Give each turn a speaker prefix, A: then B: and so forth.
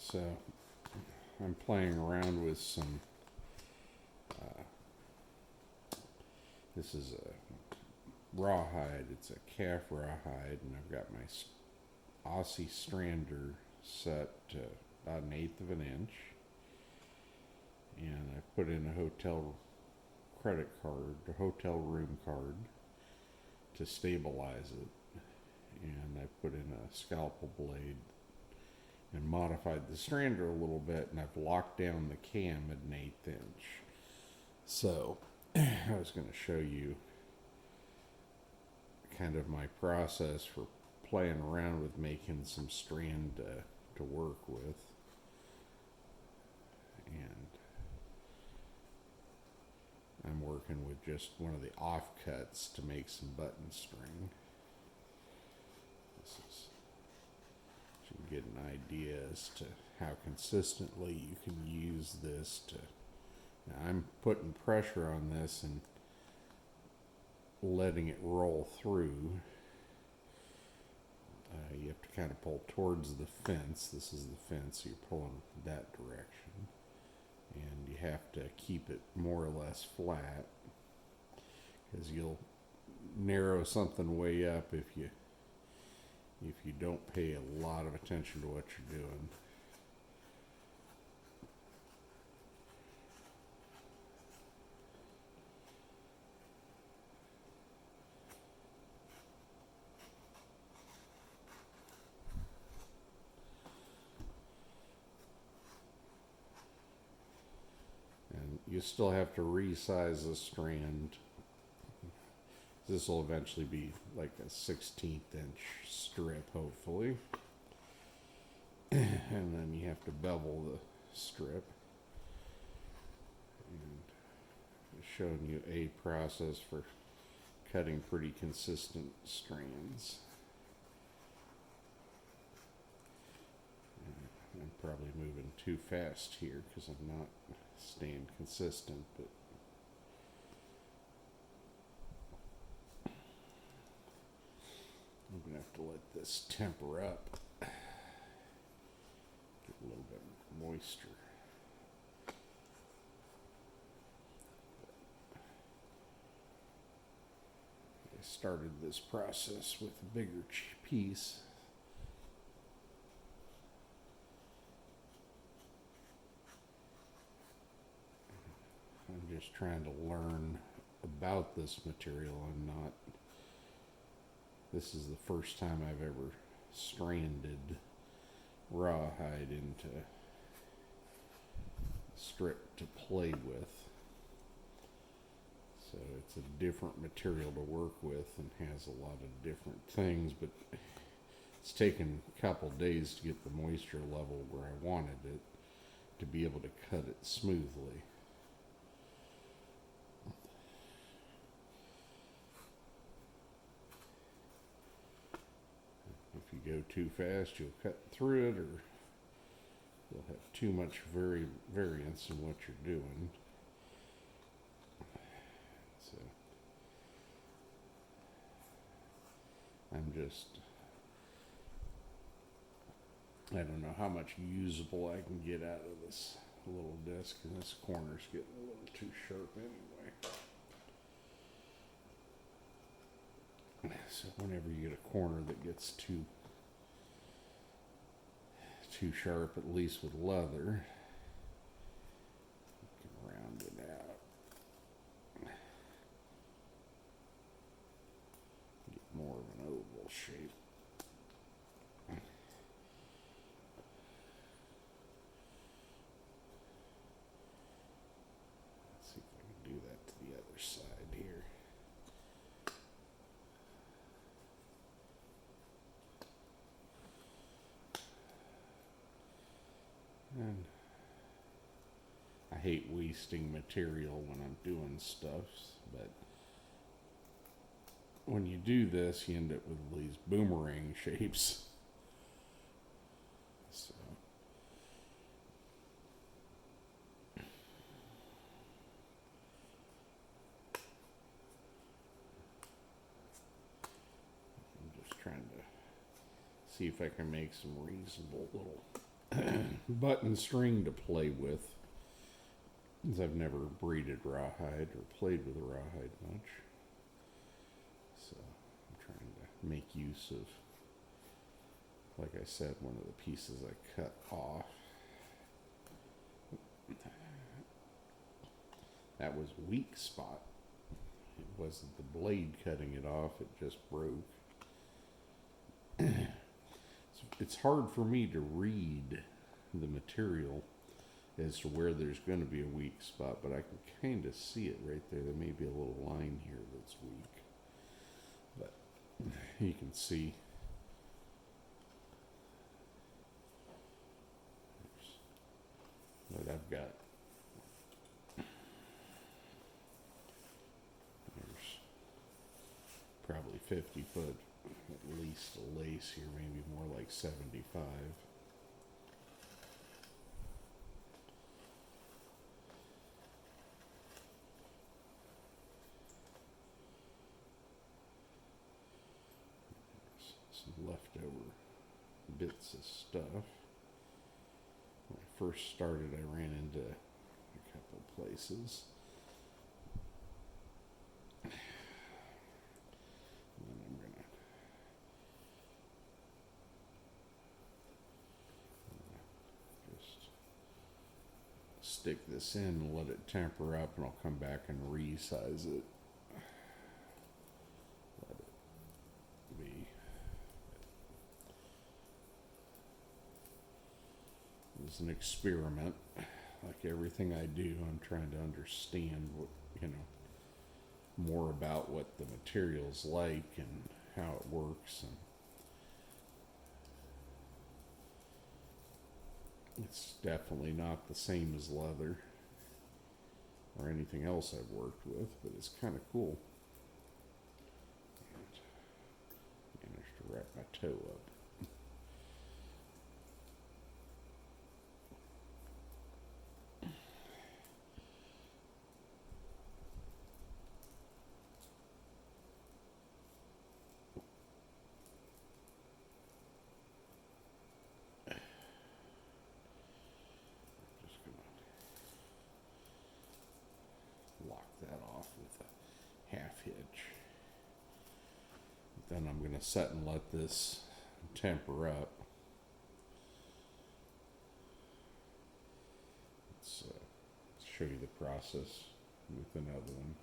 A: So I'm playing around with some, this is a rawhide, it's a calf rawhide, and I've got my Aussie strander set to about 1/8 of an inch. And I put in a hotel credit card, a hotel room card to stabilize it. And I put in a scalpel blade and modified the strander a little bit, and I've locked down the cam at 1/8 inch. So I was going to show you kind of my process for playing around with making some strand to work with. And I'm working with just one of the offcuts to make some button string. This is, so you can get an idea as to how consistently you can use this to. Now I'm putting pressure on this and letting it roll through. You have to kind of pull towards the fence. This is the fence, so you're pulling that direction. And you have to keep it more or less flat, because you'll narrow something way up if you don't pay a lot of attention to what you're doing. And you still have to resize the strand. This will eventually be like a 1/16 inch strip, hopefully. And then you have to bevel the strip. And showing you a process for cutting pretty consistent strands. I'm probably moving too fast here because I'm not staying consistent, but I'm gonna have to let this temper up, get a little bit more moisture. I started this process with a bigger piece. I'm just trying to learn about this material. This is the first time I've ever stranded rawhide into strip to play with. So it's a different material to work with and has a lot of different things, but it's taken a couple days to get the moisture level where I wanted it to be able to cut it smoothly. If you go too fast, you'll cut through it, or you'll have too much variance in what you're doing. So I don't know how much usable I can get out of this little disc, and this corner's getting a little too sharp anyway. So whenever you get a corner that gets too sharp, at least with leather, you can round it out. Get more of an oval shape. Let's see if I can do that to the other side here. And I hate wasting material when I'm doing stuff, but when you do this, you end up with these boomerang shapes. So I'm just trying to see if I can make some reasonable little button string to play with, as I've never braided rawhide or played with rawhide much. So I'm trying to make use of, like I said, one of the pieces I cut off. That was a weak spot. It wasn't the blade cutting it off, it just broke. It's hard for me to read the material as to where there's going to be a weak spot, but I can kind of see it right there. There may be a little line here that's weak, but you can see that I've got. There's probably 50 foot at least a lace here, maybe more like 75. Some leftover bits of stuff. When I first started, I ran into a couple places. And then I'm gonna just stick this in and let it temper up, and I'll come back and resize it. Let it be. It's an experiment. Like everything I do, I'm trying to understand what, more about what the material's like and how it works. And it's definitely not the same as leather or anything else I've worked with, but it's kind of cool. And managed to wrap my toe up. That off with a half hitch. Then I'm going to set and let this temper up. Let's show you the process with another one.